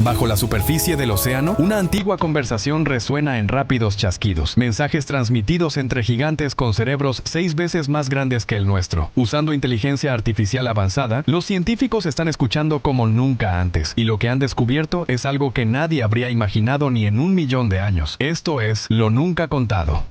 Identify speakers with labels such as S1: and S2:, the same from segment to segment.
S1: Bajo la superficie del océano, una antigua conversación resuena en rápidos chasquidos. Mensajes transmitidos entre gigantes con cerebros 6 veces más grandes que el nuestro. Usando inteligencia artificial avanzada, los científicos están escuchando como nunca antes. Y lo que han descubierto es algo que nadie habría imaginado ni en 1.000.000 de años. Esto es lo nunca contado.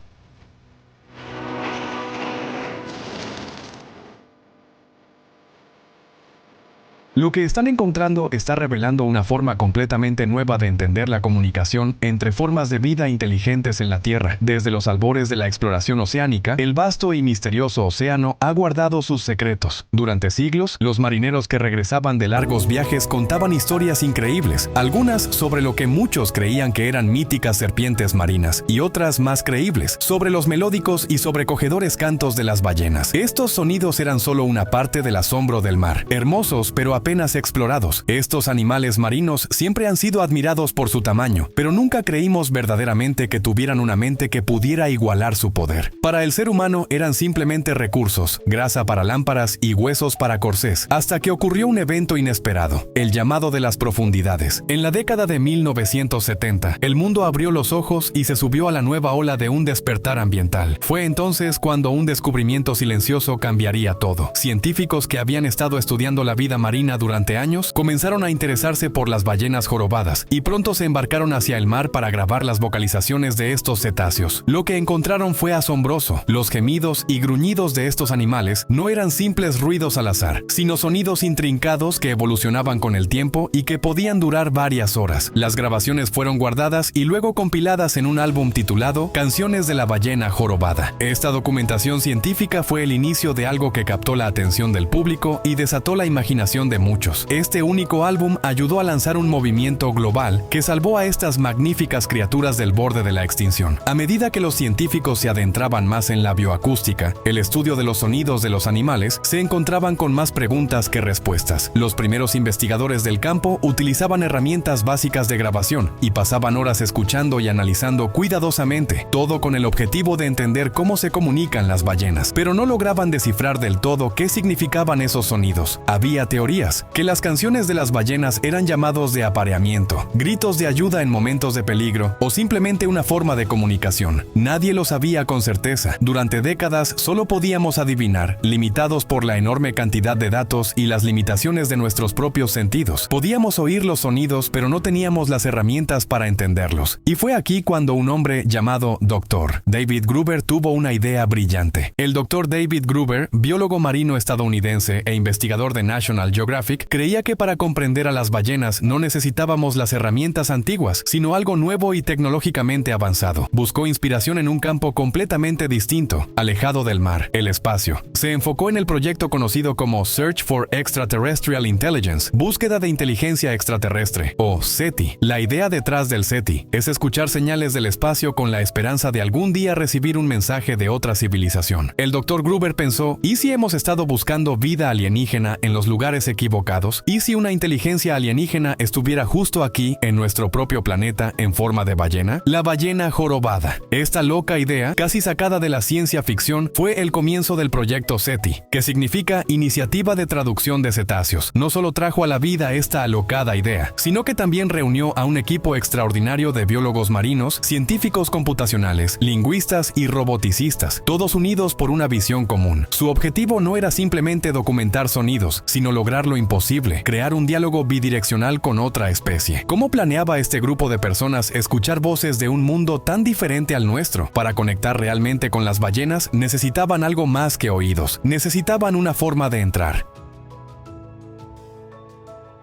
S1: Lo que están encontrando está revelando una forma completamente nueva de entender la comunicación entre formas de vida inteligentes en la Tierra. Desde los albores de la exploración oceánica, el vasto y misterioso océano ha guardado sus secretos. Durante siglos, los marineros que regresaban de largos viajes contaban historias increíbles, algunas sobre lo que muchos creían que eran míticas serpientes marinas, y otras más creíbles, sobre los melódicos y sobrecogedores cantos de las ballenas. Estos sonidos eran solo una parte del asombro del mar, hermosos pero apenas explorados. Estos animales marinos siempre han sido admirados por su tamaño, pero nunca creímos verdaderamente que tuvieran una mente que pudiera igualar su poder. Para el ser humano eran simplemente recursos, grasa para lámparas y huesos para corsés, hasta que ocurrió un evento inesperado, el llamado de las profundidades. En la década de 1970, el mundo abrió los ojos y se subió a la nueva ola de un despertar ambiental. Fue entonces cuando un descubrimiento silencioso cambiaría todo. Científicos que habían estado estudiando la vida marina durante años, comenzaron a interesarse por las ballenas jorobadas y pronto se embarcaron hacia el mar para grabar las vocalizaciones de estos cetáceos. Lo que encontraron fue asombroso. Los gemidos y gruñidos de estos animales no eran simples ruidos al azar, sino sonidos intrincados que evolucionaban con el tiempo y que podían durar varias horas. Las grabaciones fueron guardadas y luego compiladas en un álbum titulado Canciones de la ballena jorobada. Esta documentación científica fue el inicio de algo que captó la atención del público y desató la imaginación de muchos. Este único álbum ayudó a lanzar un movimiento global que salvó a estas magníficas criaturas del borde de la extinción. A medida que los científicos se adentraban más en la bioacústica, el estudio de los sonidos de los animales, se encontraban con más preguntas que respuestas. Los primeros investigadores del campo utilizaban herramientas básicas de grabación y pasaban horas escuchando y analizando cuidadosamente, todo con el objetivo de entender cómo se comunican las ballenas. Pero no lograban descifrar del todo qué significaban esos sonidos. Había teorías que las canciones de las ballenas eran llamados de apareamiento, gritos de ayuda en momentos de peligro o simplemente una forma de comunicación. Nadie lo sabía con certeza. Durante décadas solo podíamos adivinar, limitados por la enorme cantidad de datos y las limitaciones de nuestros propios sentidos. Podíamos oír los sonidos, pero no teníamos las herramientas para entenderlos. Y fue aquí cuando un hombre llamado Dr. David Gruber tuvo una idea brillante. El Dr. David Gruber, biólogo marino estadounidense e investigador de National Geographic, creía que para comprender a las ballenas no necesitábamos las herramientas antiguas, sino algo nuevo y tecnológicamente avanzado. Buscó inspiración en un campo completamente distinto, alejado del mar, el espacio. Se enfocó en el proyecto conocido como Search for Extraterrestrial Intelligence, búsqueda de inteligencia extraterrestre, o SETI. La idea detrás del SETI es escuchar señales del espacio con la esperanza de algún día recibir un mensaje de otra civilización. El Dr. Gruber pensó, ¿y si hemos estado buscando vida alienígena en los lugares equivocados? ¿Y si una inteligencia alienígena estuviera justo aquí, en nuestro propio planeta, en forma de ballena? La ballena jorobada. Esta loca idea, casi sacada de la ciencia ficción, fue el comienzo del proyecto SETI, que significa Iniciativa de Traducción de Cetáceos. No solo trajo a la vida esta alocada idea, sino que también reunió a un equipo extraordinario de biólogos marinos, científicos computacionales, lingüistas y roboticistas, todos unidos por una visión común. Su objetivo no era simplemente documentar sonidos, sino lograr lo imposible, crear un diálogo bidireccional con otra especie. ¿Cómo planeaba este grupo de personas escuchar voces de un mundo tan diferente al nuestro? Para conectar realmente con las ballenas, necesitaban algo más que oídos. Necesitaban una forma de entrar.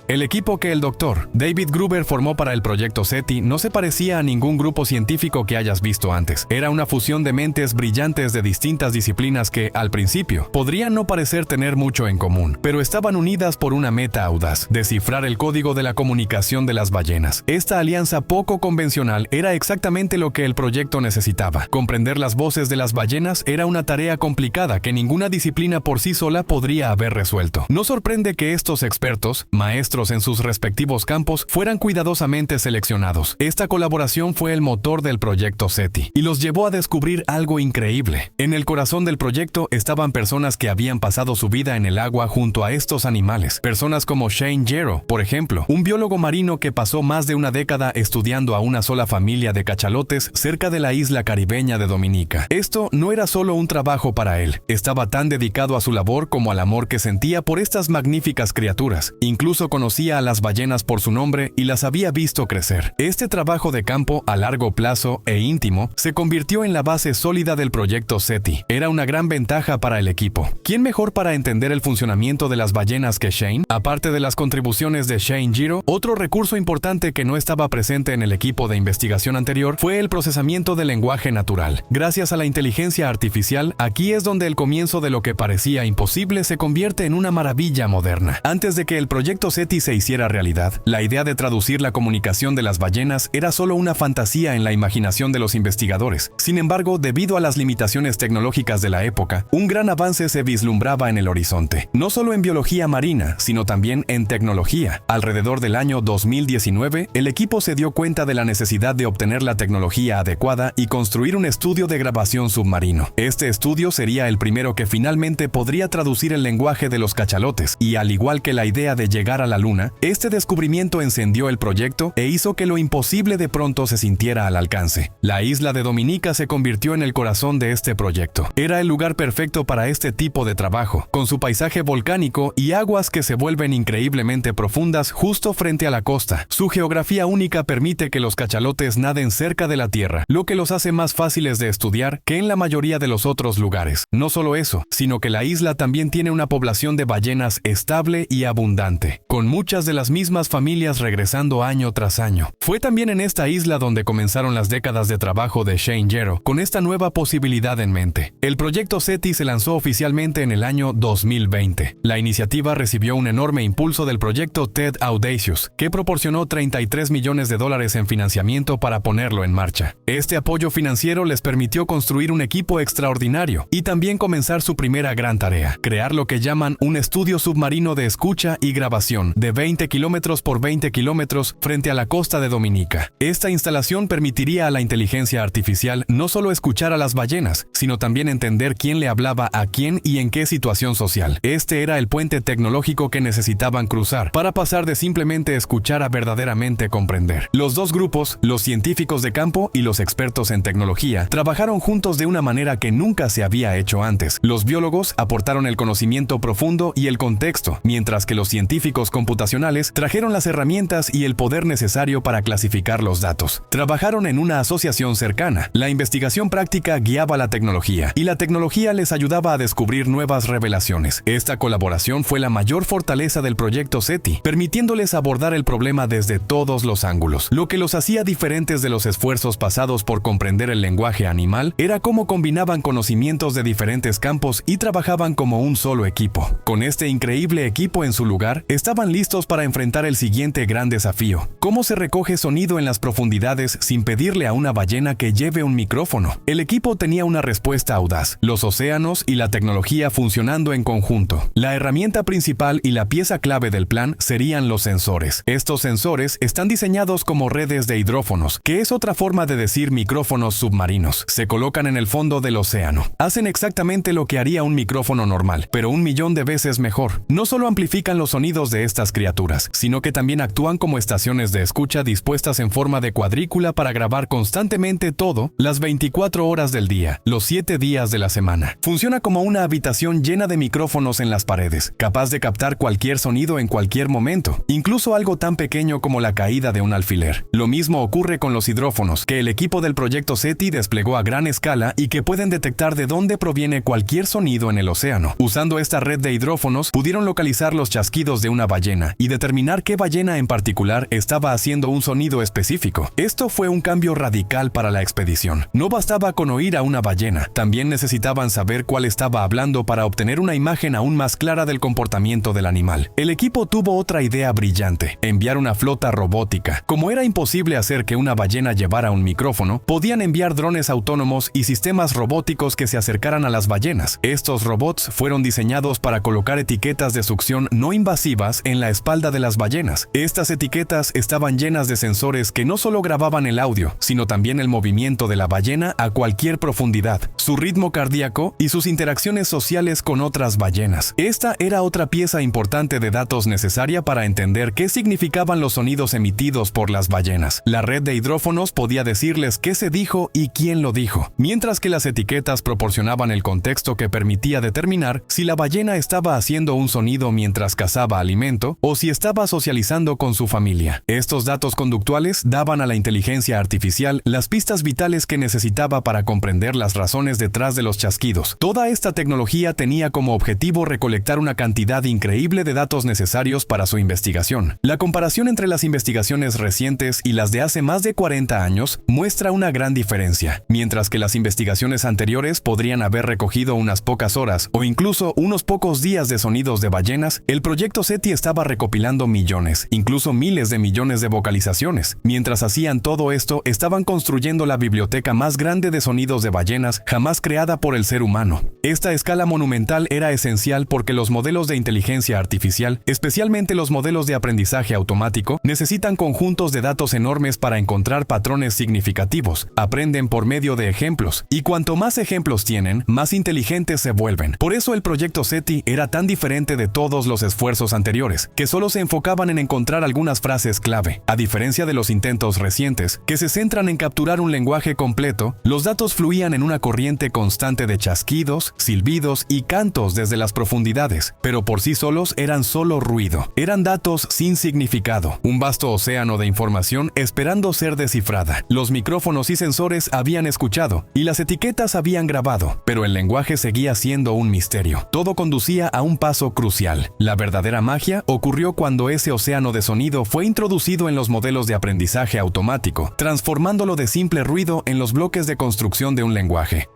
S1: El equipo que el Dr. David Gruber formó para el proyecto SETI no se parecía a ningún grupo científico que hayas visto antes. Era una fusión de mentes brillantes de distintas disciplinas que, al principio, podrían no parecer tener mucho en común, pero estaban unidas por una meta audaz: descifrar el código de la comunicación de las ballenas. Esta alianza poco convencional era exactamente lo que el proyecto necesitaba. Comprender las voces de las ballenas era una tarea complicada que ninguna disciplina por sí sola podría haber resuelto. No sorprende que estos expertos, maestros rostros en sus respectivos campos fueran cuidadosamente seleccionados. Esta colaboración fue el motor del proyecto SETI y los llevó a descubrir algo increíble. En el corazón del proyecto estaban personas que habían pasado su vida en el agua junto a estos animales. Personas como Shane Gero, por ejemplo, un biólogo marino que pasó más de una década estudiando a una sola familia de cachalotes cerca de la isla caribeña de Dominica. Esto no era solo un trabajo para él, estaba tan dedicado a su labor como al amor que sentía por estas magníficas criaturas. Incluso conocía a las ballenas por su nombre y las había visto crecer. Este trabajo de campo a largo plazo e íntimo se convirtió en la base sólida del proyecto SETI. Era una gran ventaja para el equipo. ¿Quién mejor para entender el funcionamiento de las ballenas que Shane? Aparte de las contribuciones de Shane Gero, otro recurso importante que no estaba presente en el equipo de investigación anterior fue el procesamiento del lenguaje natural. Gracias a la inteligencia artificial, aquí es donde el comienzo de lo que parecía imposible se convierte en una maravilla moderna. Antes de que el proyecto SETI se hiciera realidad, la idea de traducir la comunicación de las ballenas era solo una fantasía en la imaginación de los investigadores. Sin embargo, debido a las limitaciones tecnológicas de la época, un gran avance se vislumbraba en el horizonte. No solo en biología marina, sino también en tecnología. Alrededor del año 2019, el equipo se dio cuenta de la necesidad de obtener la tecnología adecuada y construir un estudio de grabación submarino. Este estudio sería el primero que finalmente podría traducir el lenguaje de los cachalotes, y al igual que la idea de llegar a la luna, este descubrimiento encendió el proyecto e hizo que lo imposible de pronto se sintiera al alcance. La isla de Dominica se convirtió en el corazón de este proyecto. Era el lugar perfecto para este tipo de trabajo, con su paisaje volcánico y aguas que se vuelven increíblemente profundas justo frente a la costa. Su geografía única permite que los cachalotes naden cerca de la tierra, lo que los hace más fáciles de estudiar que en la mayoría de los otros lugares. No solo eso, sino que la isla también tiene una población de ballenas estable y abundante, con muchas de las mismas familias regresando año tras año. Fue también en esta isla donde comenzaron las décadas de trabajo de Shane Gero, con esta nueva posibilidad en mente. El proyecto SETI se lanzó oficialmente en el año 2020. La iniciativa recibió un enorme impulso del proyecto TED Audacious, que proporcionó $33 millones en financiamiento para ponerlo en marcha. Este apoyo financiero les permitió construir un equipo extraordinario y también comenzar su primera gran tarea, crear lo que llaman un estudio submarino de escucha y grabación de 20 kilómetros por 20 kilómetros frente a la costa de Dominica. Esta instalación permitiría a la inteligencia artificial no solo escuchar a las ballenas, sino también entender quién le hablaba a quién y en qué situación social. Este era el puente tecnológico que necesitaban cruzar para pasar de simplemente escuchar a verdaderamente comprender. Los dos grupos, los científicos de campo y los expertos en tecnología, trabajaron juntos de una manera que nunca se había hecho antes. Los biólogos aportaron el conocimiento profundo y el contexto, mientras que los científicos computacionales trajeron las herramientas y el poder necesario para clasificar los datos. Trabajaron en una asociación cercana. La investigación práctica guiaba la tecnología, y la tecnología les ayudaba a descubrir nuevas revelaciones. Esta colaboración fue la mayor fortaleza del proyecto SETI, permitiéndoles abordar el problema desde todos los ángulos. Lo que los hacía diferentes de los esfuerzos pasados por comprender el lenguaje animal era cómo combinaban conocimientos de diferentes campos y trabajaban como un solo equipo. Con este increíble equipo en su lugar, estaban listos para enfrentar el siguiente gran desafío: ¿cómo se recoge sonido en las profundidades sin pedirle a una ballena que lleve un micrófono? El equipo tenía una respuesta audaz: los océanos y la tecnología funcionando en conjunto. La herramienta principal y la pieza clave del plan serían los sensores. Estos sensores están diseñados como redes de hidrófonos, que es otra forma de decir micrófonos submarinos. Se colocan en el fondo del océano. Hacen exactamente lo que haría un micrófono normal, pero 1.000.000 de veces mejor. No solo amplifican los sonidos de estas criaturas, sino que también actúan como estaciones de escucha dispuestas en forma de cuadrícula para grabar constantemente todo, las 24 horas del día, los 7 días de la semana. Funciona como una habitación llena de micrófonos en las paredes, capaz de captar cualquier sonido en cualquier momento, incluso algo tan pequeño como la caída de un alfiler. Lo mismo ocurre con los hidrófonos, que el equipo del proyecto SETI desplegó a gran escala y que pueden detectar de dónde proviene cualquier sonido en el océano. Usando esta red de hidrófonos, pudieron localizar los chasquidos de una ballena y determinar qué ballena en particular estaba haciendo un sonido específico. Esto fue un cambio radical para la expedición. No bastaba con oír a una ballena, también necesitaban saber cuál estaba hablando para obtener una imagen aún más clara del comportamiento del animal. El equipo tuvo otra idea brillante: enviar una flota robótica. Como era imposible hacer que una ballena llevara un micrófono, podían enviar drones autónomos y sistemas robóticos que se acercaran a las ballenas. Estos robots fueron diseñados para colocar etiquetas de succión no invasivas en la espalda de las ballenas. Estas etiquetas estaban llenas de sensores que no solo grababan el audio, sino también el movimiento de la ballena a cualquier profundidad, su ritmo cardíaco y sus interacciones sociales con otras ballenas. Esta era otra pieza importante de datos necesaria para entender qué significaban los sonidos emitidos por las ballenas. La red de hidrófonos podía decirles qué se dijo y quién lo dijo, mientras que las etiquetas proporcionaban el contexto que permitía determinar si la ballena estaba haciendo un sonido mientras cazaba alimento o si estaba socializando con su familia. Estos datos conductuales daban a la inteligencia artificial las pistas vitales que necesitaba para comprender las razones detrás de los chasquidos. Toda esta tecnología tenía como objetivo recolectar una cantidad increíble de datos necesarios para su investigación. La comparación entre las investigaciones recientes y las de hace más de 40 años muestra una gran diferencia. Mientras que las investigaciones anteriores podrían haber recogido unas pocas horas o incluso unos pocos días de sonidos de ballenas, el proyecto SETI estaba recopilando millones, incluso miles de millones de vocalizaciones. Mientras hacían todo esto, estaban construyendo la biblioteca más grande de sonidos de ballenas jamás creada por el ser humano. Esta escala monumental era esencial porque los modelos de inteligencia artificial, especialmente los modelos de aprendizaje automático, necesitan conjuntos de datos enormes para encontrar patrones significativos. Aprenden por medio de ejemplos, y cuanto más ejemplos tienen, más inteligentes se vuelven. Por eso el proyecto SETI era tan diferente de todos los esfuerzos anteriores, que solo se enfocaban en encontrar algunas frases clave. A diferencia de los intentos recientes, que se centran en capturar un lenguaje completo, los datos fluían en una corriente constante de chasquidos, silbidos y cantos desde las profundidades, pero por sí solos eran solo ruido. Eran datos sin significado, un vasto océano de información esperando ser descifrada. Los micrófonos y sensores habían escuchado, y las etiquetas habían grabado, pero el lenguaje seguía siendo un misterio. Todo conducía a un paso crucial. La verdadera magia ocurrió cuando ese océano de sonido fue introducido en los modelos de aprendizaje automático, transformándolo de simple ruido en los bloques de construcción de un lenguaje.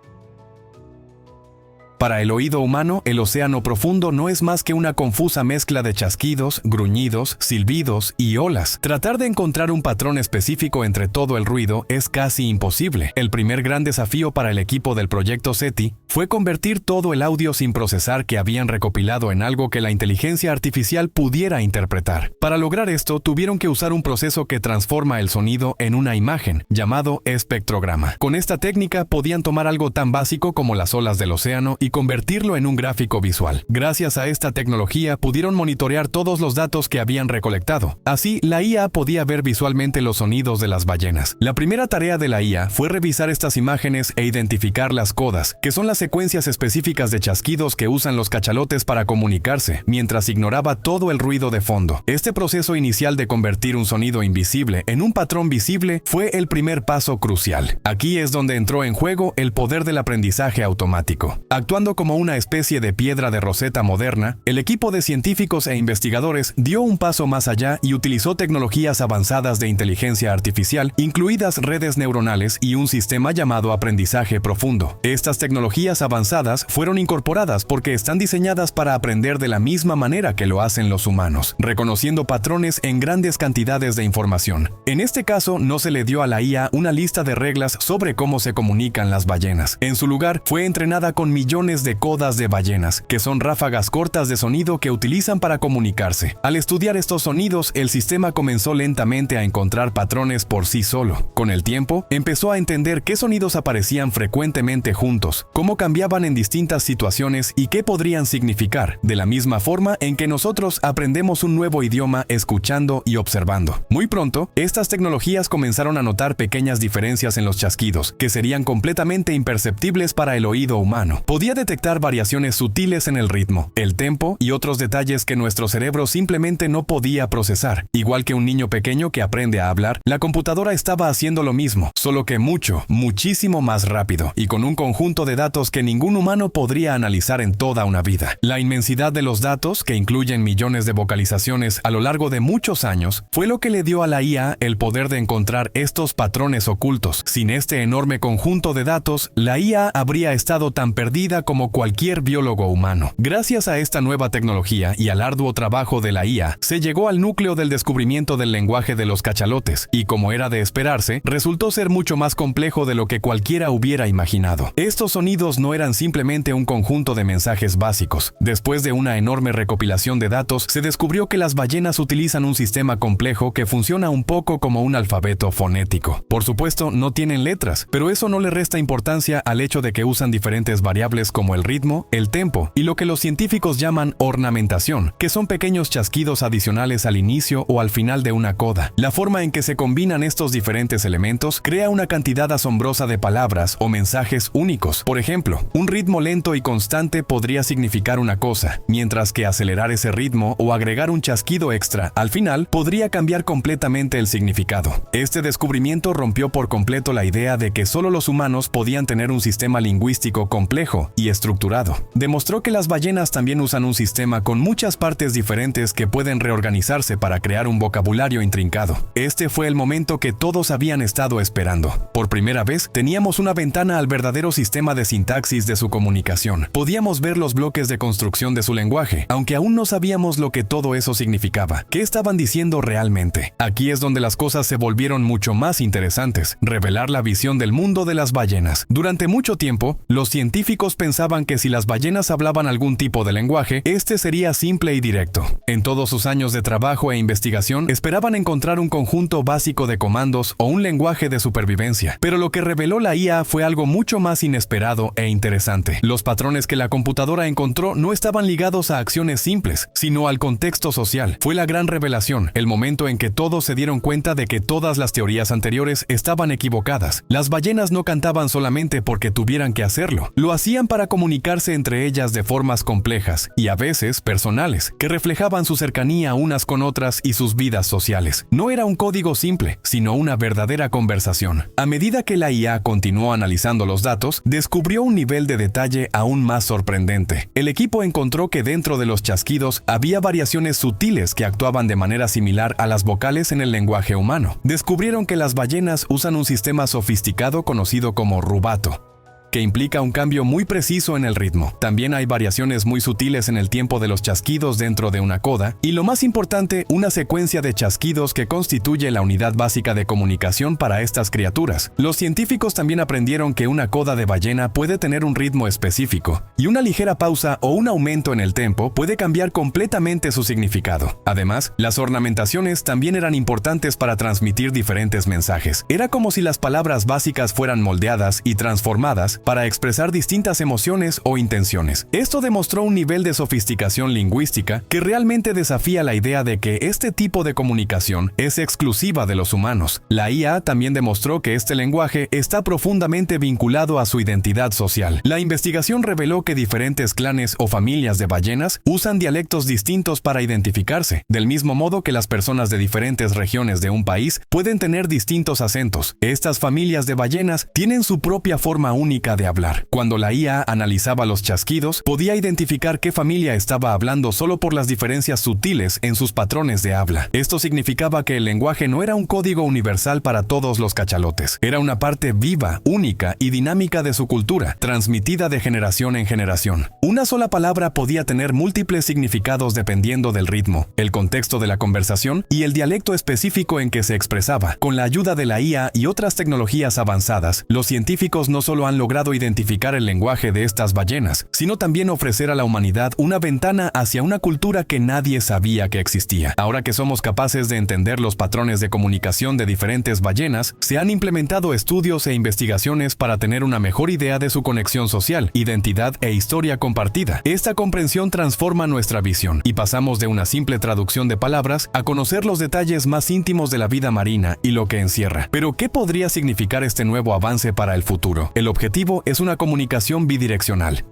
S1: Para el oído humano, el océano profundo no es más que una confusa mezcla de chasquidos, gruñidos, silbidos y olas. Tratar de encontrar un patrón específico entre todo el ruido es casi imposible. El primer gran desafío para el equipo del proyecto SETI fue convertir todo el audio sin procesar que habían recopilado en algo que la inteligencia artificial pudiera interpretar. Para lograr esto, tuvieron que usar un proceso que transforma el sonido en una imagen, llamado espectrograma. Con esta técnica podían tomar algo tan básico como las olas del océano y convertirlo en un gráfico visual. Gracias a esta tecnología pudieron monitorear todos los datos que habían recolectado. Así, la IA podía ver visualmente los sonidos de las ballenas. La primera tarea de la IA fue revisar estas imágenes e identificar las codas, que son las secuencias específicas de chasquidos que usan los cachalotes para comunicarse, mientras ignoraba todo el ruido de fondo. Este proceso inicial de convertir un sonido invisible en un patrón visible fue el primer paso crucial. Aquí es donde entró en juego el poder del aprendizaje automático. Actuando como una especie de piedra de Rosetta moderna, el equipo de científicos e investigadores dio un paso más allá y utilizó tecnologías avanzadas de inteligencia artificial, incluidas redes neuronales y un sistema llamado aprendizaje profundo. Estas tecnologías avanzadas fueron incorporadas porque están diseñadas para aprender de la misma manera que lo hacen los humanos, reconociendo patrones en grandes cantidades de información. En este caso, no se le dio a la IA una lista de reglas sobre cómo se comunican las ballenas. En su lugar, fue entrenada con millones de codas de ballenas, que son ráfagas cortas de sonido que utilizan para comunicarse. Al estudiar estos sonidos, el sistema comenzó lentamente a encontrar patrones por sí solo. Con el tiempo, empezó a entender qué sonidos aparecían frecuentemente juntos, cómo cambiaban en distintas situaciones y qué podrían significar, de la misma forma en que nosotros aprendemos un nuevo idioma escuchando y observando. Muy pronto, estas tecnologías comenzaron a notar pequeñas diferencias en los chasquidos, que serían completamente imperceptibles para el oído humano. Podía detectar variaciones sutiles en el ritmo, el tempo y otros detalles que nuestro cerebro simplemente no podía procesar. Igual que un niño pequeño que aprende a hablar, la computadora estaba haciendo lo mismo, solo que muchísimo más rápido, y con un conjunto de datos que ningún humano podría analizar en toda una vida. La inmensidad de los datos, que incluyen millones de vocalizaciones a lo largo de muchos años, fue lo que le dio a la IA el poder de encontrar estos patrones ocultos. Sin este enorme conjunto de datos, la IA habría estado tan perdida como cualquier biólogo humano. Gracias a esta nueva tecnología y al arduo trabajo de la IA, se llegó al núcleo del descubrimiento del lenguaje de los cachalotes, y como era de esperarse, resultó ser mucho más complejo de lo que cualquiera hubiera imaginado. Estos sonidos no eran simplemente un conjunto de mensajes básicos. Después de una enorme recopilación de datos, se descubrió que las ballenas utilizan un sistema complejo que funciona un poco como un alfabeto fonético. Por supuesto, no tienen letras, pero eso no le resta importancia al hecho de que usan diferentes variables como el ritmo, el tempo y lo que los científicos llaman ornamentación, que son pequeños chasquidos adicionales al inicio o al final de una coda. La forma en que se combinan estos diferentes elementos crea una cantidad asombrosa de palabras o mensajes únicos. Por ejemplo, un ritmo lento y constante podría significar una cosa, mientras que acelerar ese ritmo o agregar un chasquido extra al final podría cambiar completamente el significado. Este descubrimiento rompió por completo la idea de que solo los humanos podían tener un sistema lingüístico complejo y estructurado. Demostró que las ballenas también usan un sistema con muchas partes diferentes que pueden reorganizarse para crear un vocabulario intrincado. Este fue el momento que todos habían estado esperando. Por primera vez, teníamos una ventana al verdadero sistema de sintaxis de su comunicación. Podíamos ver los bloques de construcción de su lenguaje, aunque aún no sabíamos lo que todo eso significaba. ¿Qué estaban diciendo realmente? Aquí es donde las cosas se volvieron mucho más interesantes. Revelar la visión del mundo de las ballenas. Durante mucho tiempo, los científicos pensaban que si las ballenas hablaban algún tipo de lenguaje, este sería simple y directo. En todos sus años de trabajo e investigación, esperaban encontrar un conjunto básico de comandos o un lenguaje de supervivencia. Pero lo que reveló la IA fue algo mucho más inesperado e interesante. Los patrones que la computadora encontró no estaban ligados a acciones simples, sino al contexto social. Fue la gran revelación, el momento en que todos se dieron cuenta de que todas las teorías anteriores estaban equivocadas. Las ballenas no cantaban solamente porque tuvieran que hacerlo. Lo hacían para comunicarse entre ellas de formas complejas y a veces personales, que reflejaban su cercanía unas con otras y sus vidas sociales. No era un código simple, sino una verdadera conversación. A medida que la IA continuó analizando los datos, descubrió un nivel de detalle aún más sorprendente. El equipo encontró que dentro de los chasquidos había variaciones sutiles que actuaban de manera similar a las vocales en el lenguaje humano. Descubrieron que las ballenas usan un sistema sofisticado conocido como rubato, que implica un cambio muy preciso en el ritmo. También hay variaciones muy sutiles en el tiempo de los chasquidos dentro de una coda, y lo más importante, una secuencia de chasquidos que constituye la unidad básica de comunicación para estas criaturas. Los científicos también aprendieron que una coda de ballena puede tener un ritmo específico, y una ligera pausa o un aumento en el tempo puede cambiar completamente su significado. Además, las ornamentaciones también eran importantes para transmitir diferentes mensajes. Era como si las palabras básicas fueran moldeadas y transformadas para expresar distintas emociones o intenciones. Esto demostró un nivel de sofisticación lingüística que realmente desafía la idea de que este tipo de comunicación es exclusiva de los humanos. La IA también demostró que este lenguaje está profundamente vinculado a su identidad social. La investigación reveló que diferentes clanes o familias de ballenas usan dialectos distintos para identificarse, del mismo modo que las personas de diferentes regiones de un país pueden tener distintos acentos. Estas familias de ballenas tienen su propia forma única de hablar. Cuando la IA analizaba los chasquidos, podía identificar qué familia estaba hablando solo por las diferencias sutiles en sus patrones de habla. Esto significaba que el lenguaje no era un código universal para todos los cachalotes. Era una parte viva, única y dinámica de su cultura, transmitida de generación en generación. Una sola palabra podía tener múltiples significados dependiendo del ritmo, el contexto de la conversación y el dialecto específico en que se expresaba. Con la ayuda de la IA y otras tecnologías avanzadas, los científicos no solo han logrado identificar el lenguaje de estas ballenas, sino también ofrecer a la humanidad una ventana hacia una cultura que nadie sabía que existía. Ahora que somos capaces de entender los patrones de comunicación de diferentes ballenas, se han implementado estudios e investigaciones para tener una mejor idea de su conexión social, identidad e historia compartida. Esta comprensión transforma nuestra visión y pasamos de una simple traducción de palabras a conocer los detalles más íntimos de la vida marina y lo que encierra. Pero, ¿qué podría significar este nuevo avance para el futuro? El objetivo es una comunicación bidireccional.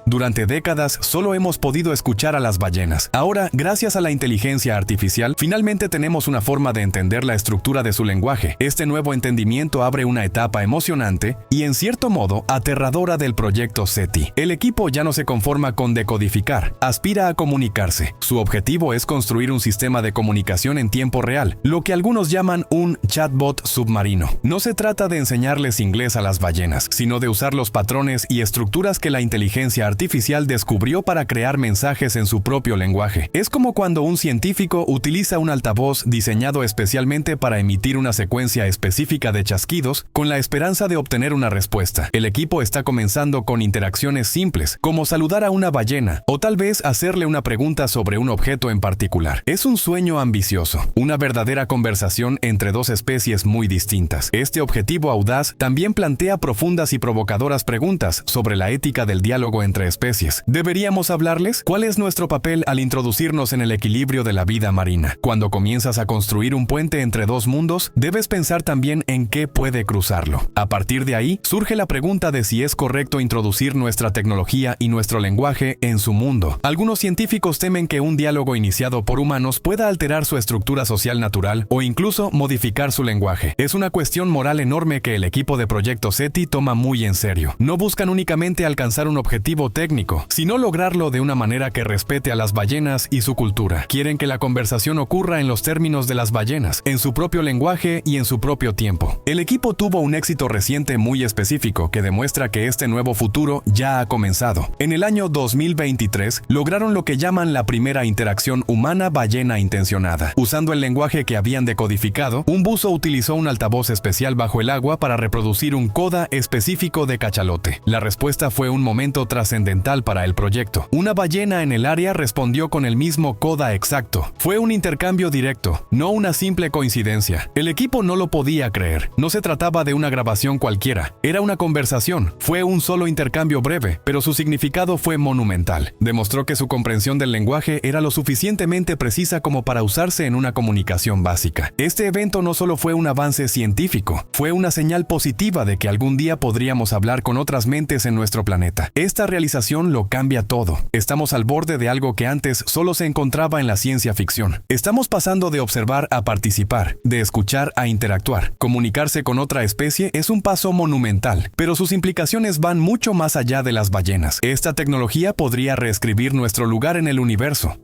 S1: Durante décadas solo hemos podido escuchar a las ballenas. Ahora, gracias a la inteligencia artificial, finalmente tenemos una forma de entender la estructura de su lenguaje. Este nuevo entendimiento abre una etapa emocionante y, en cierto modo, aterradora del proyecto SETI. El equipo ya no se conforma con decodificar, aspira a comunicarse. Su objetivo es construir un sistema de comunicación en tiempo real, lo que algunos llaman un chatbot submarino. No se trata de enseñarles inglés a las ballenas, sino de usar los patrones y estructuras que la inteligencia artificial descubrió para crear mensajes en su propio lenguaje. Es como cuando un científico utiliza un altavoz diseñado especialmente para emitir una secuencia específica de chasquidos con la esperanza de obtener una respuesta. El equipo está comenzando con interacciones simples, como saludar a una ballena o tal vez hacerle una pregunta sobre un objeto en particular. Es un sueño ambicioso, una verdadera conversación entre dos especies muy distintas. Este objetivo audaz también plantea profundas y provocadoras preguntas sobre la ética del diálogo entre especies. ¿Deberíamos hablarles? ¿Cuál es nuestro papel al introducirnos en el equilibrio de la vida marina? Cuando comienzas a construir un puente entre dos mundos, debes pensar también en qué puede cruzarlo. A partir de ahí, surge la pregunta de si es correcto introducir nuestra tecnología y nuestro lenguaje en su mundo. Algunos científicos temen que un diálogo iniciado por humanos pueda alterar su estructura social natural o incluso modificar su lenguaje. Es una cuestión moral enorme que el equipo de Proyecto SETI toma muy en serio. No buscan únicamente alcanzar un objetivo técnico, sino lograrlo de una manera que respete a las ballenas y su cultura. Quieren que la conversación ocurra en los términos de las ballenas, en su propio lenguaje y en su propio tiempo. El equipo tuvo un éxito reciente muy específico que demuestra que este nuevo futuro ya ha comenzado. En el año 2023, lograron lo que llaman la primera interacción humana-ballena intencionada. Usando el lenguaje que habían decodificado, un buzo utilizó un altavoz especial bajo el agua para reproducir un coda específico de cachalote. La respuesta fue un momento trascendental para el proyecto. Una ballena en el área respondió con el mismo coda exacto. Fue un intercambio directo, no una simple coincidencia. El equipo no lo podía creer. No se trataba de una grabación cualquiera. Era una conversación. Fue un solo intercambio breve, pero su significado fue monumental. Demostró que su comprensión del lenguaje era lo suficientemente precisa como para usarse en una comunicación básica. Este evento no solo fue un avance científico, fue una señal positiva de que algún día podríamos hablar con otras mentes en nuestro planeta. Esta realización lo cambia todo. Estamos al borde de algo que antes solo se encontraba en la ciencia ficción. Estamos pasando de observar a participar, de escuchar a interactuar. Comunicarse con otra especie es un paso monumental, pero sus implicaciones van mucho más allá de las ballenas. Esta tecnología podría reescribir nuestro lugar en el universo.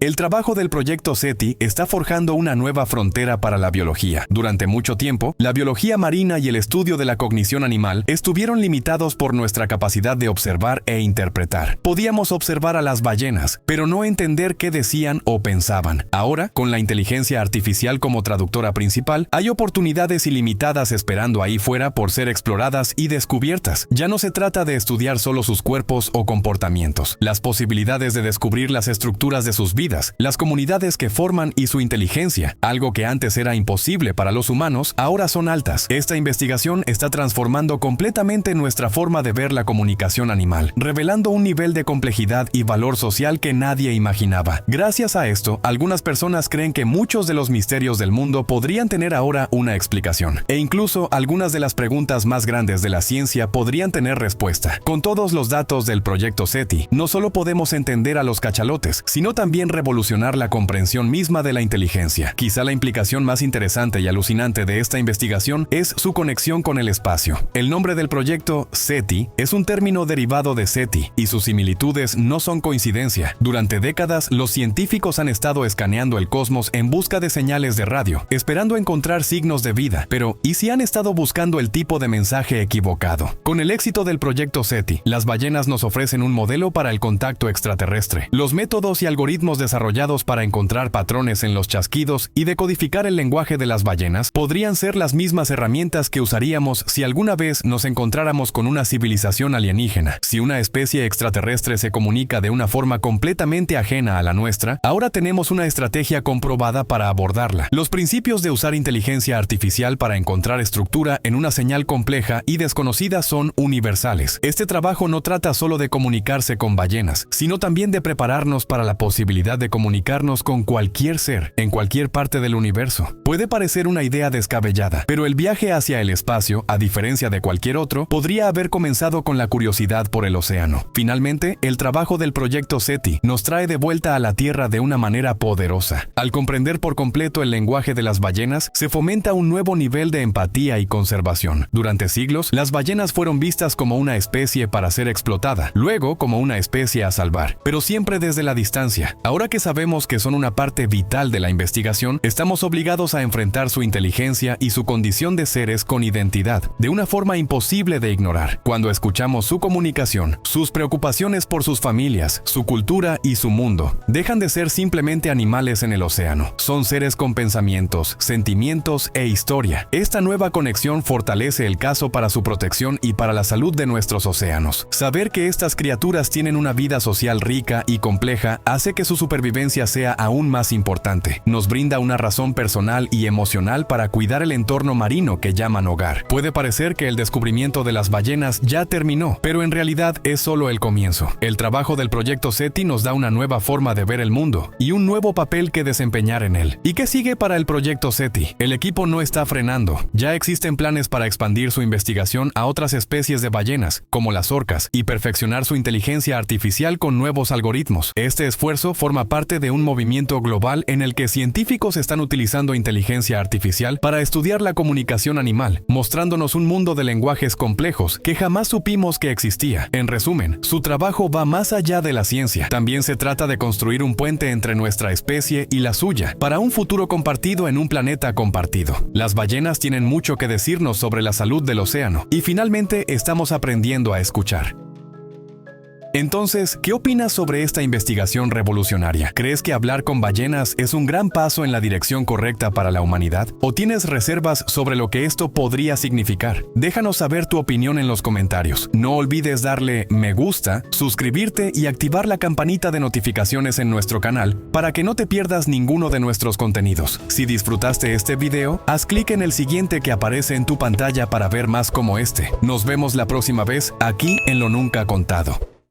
S1: El trabajo del proyecto SETI está forjando una nueva frontera para la biología. Durante mucho tiempo, la biología marina y el estudio de la cognición animal estuvieron limitados por nuestra capacidad de observar e interpretar. Podíamos observar a las ballenas, pero no entender qué decían o pensaban. Ahora, con la inteligencia artificial como traductora principal, hay oportunidades ilimitadas esperando ahí fuera por ser exploradas y descubiertas. Ya no se trata de estudiar solo sus cuerpos o comportamientos. Las posibilidades de descubrir las estructuras de sus vidas, las comunidades que forman y su inteligencia, algo que antes era imposible para los humanos, ahora son altas. Esta investigación está transformando completamente nuestra forma de ver la comunicación animal, revelando un nivel de complejidad y valor social que nadie imaginaba. Gracias a esto, algunas personas creen que muchos de los misterios del mundo podrían tener ahora una explicación, e incluso algunas de las preguntas más grandes de la ciencia podrían tener respuesta. Con todos los datos del proyecto SETI, no solo podemos entender a los cachalotes, sino también revolucionar la comprensión misma de la inteligencia. Quizá la implicación más interesante y alucinante de esta investigación es su conexión con el espacio. El nombre del proyecto, SETI, es un término derivado de SETI, y sus similitudes no son coincidencia. Durante décadas, los científicos han estado escaneando el cosmos en busca de señales de radio, esperando encontrar signos de vida. Pero, ¿y si han estado buscando el tipo de mensaje equivocado? Con el éxito del proyecto SETI, las ballenas nos ofrecen un modelo para el contacto extraterrestre. Los métodos y algoritmos desarrollados para encontrar patrones en los chasquidos y decodificar el lenguaje de las ballenas podrían ser las mismas herramientas que usaríamos si alguna vez nos encontráramos con una civilización alienígena. Si una especie extraterrestre se comunica de una forma completamente ajena a la nuestra, ahora tenemos una estrategia comprobada para abordarla. Los principios de usar inteligencia artificial para encontrar estructura en una señal compleja y desconocida son universales. Este trabajo no trata solo de comunicarse con ballenas, sino también de prepararnos para la posibilidad de comunicarnos con cualquier ser, en cualquier parte del universo. Puede parecer una idea descabellada, pero el viaje hacia el espacio, a diferencia de cualquier otro, podría haber comenzado con la curiosidad por el océano. Finalmente, el trabajo del proyecto SETI nos trae de vuelta a la Tierra de una manera poderosa. Al comprender por completo el lenguaje de las ballenas, se fomenta un nuevo nivel de empatía y conservación. Durante siglos, las ballenas fueron vistas como una especie para ser explotada, luego como una especie a salvar, pero siempre desde la distancia. Ahora que sabemos que son una parte vital de la investigación, estamos obligados a enfrentar su inteligencia y su condición de seres con identidad, de una forma imposible de ignorar. Cuando escuchamos su comunicación, sus preocupaciones por sus familias, su cultura y su mundo, dejan de ser simplemente animales en el océano. Son seres con pensamientos, sentimientos e historia. Esta nueva conexión fortalece el caso para su protección y para la salud de nuestros océanos. Saber que estas criaturas tienen una vida social rica y compleja hace que su supervivencia sea aún más importante. Nos brinda una razón personal y emocional para cuidar el entorno marino que llaman hogar. Puede parecer que el descubrimiento de las ballenas ya terminó, pero en realidad es solo el comienzo. El trabajo del proyecto SETI nos da una nueva forma de ver el mundo y un nuevo papel que desempeñar en él. ¿Y qué sigue para el proyecto SETI? El equipo no está frenando. Ya existen planes para expandir su investigación a otras especies de ballenas, como las orcas, y perfeccionar su inteligencia artificial con nuevos algoritmos. Este esfuerzo forma parte de un movimiento global en el que científicos están utilizando inteligencia artificial para estudiar la comunicación animal, mostrándonos un mundo de lenguajes complejos que jamás supimos que existía. En resumen, su trabajo va más allá de la ciencia. También se trata de construir un puente entre nuestra especie y la suya, para un futuro compartido en un planeta compartido. Las ballenas tienen mucho que decirnos sobre la salud del océano, y finalmente estamos aprendiendo a escuchar. Entonces, ¿qué opinas sobre esta investigación revolucionaria? ¿Crees que hablar con ballenas es un gran paso en la dirección correcta para la humanidad? ¿O tienes reservas sobre lo que esto podría significar? Déjanos saber tu opinión en los comentarios. No olvides darle me gusta, suscribirte y activar la campanita de notificaciones en nuestro canal para que no te pierdas ninguno de nuestros contenidos. Si disfrutaste este video, haz clic en el siguiente que aparece en tu pantalla para ver más como este. Nos vemos la próxima vez aquí en Lo Nunca Contado.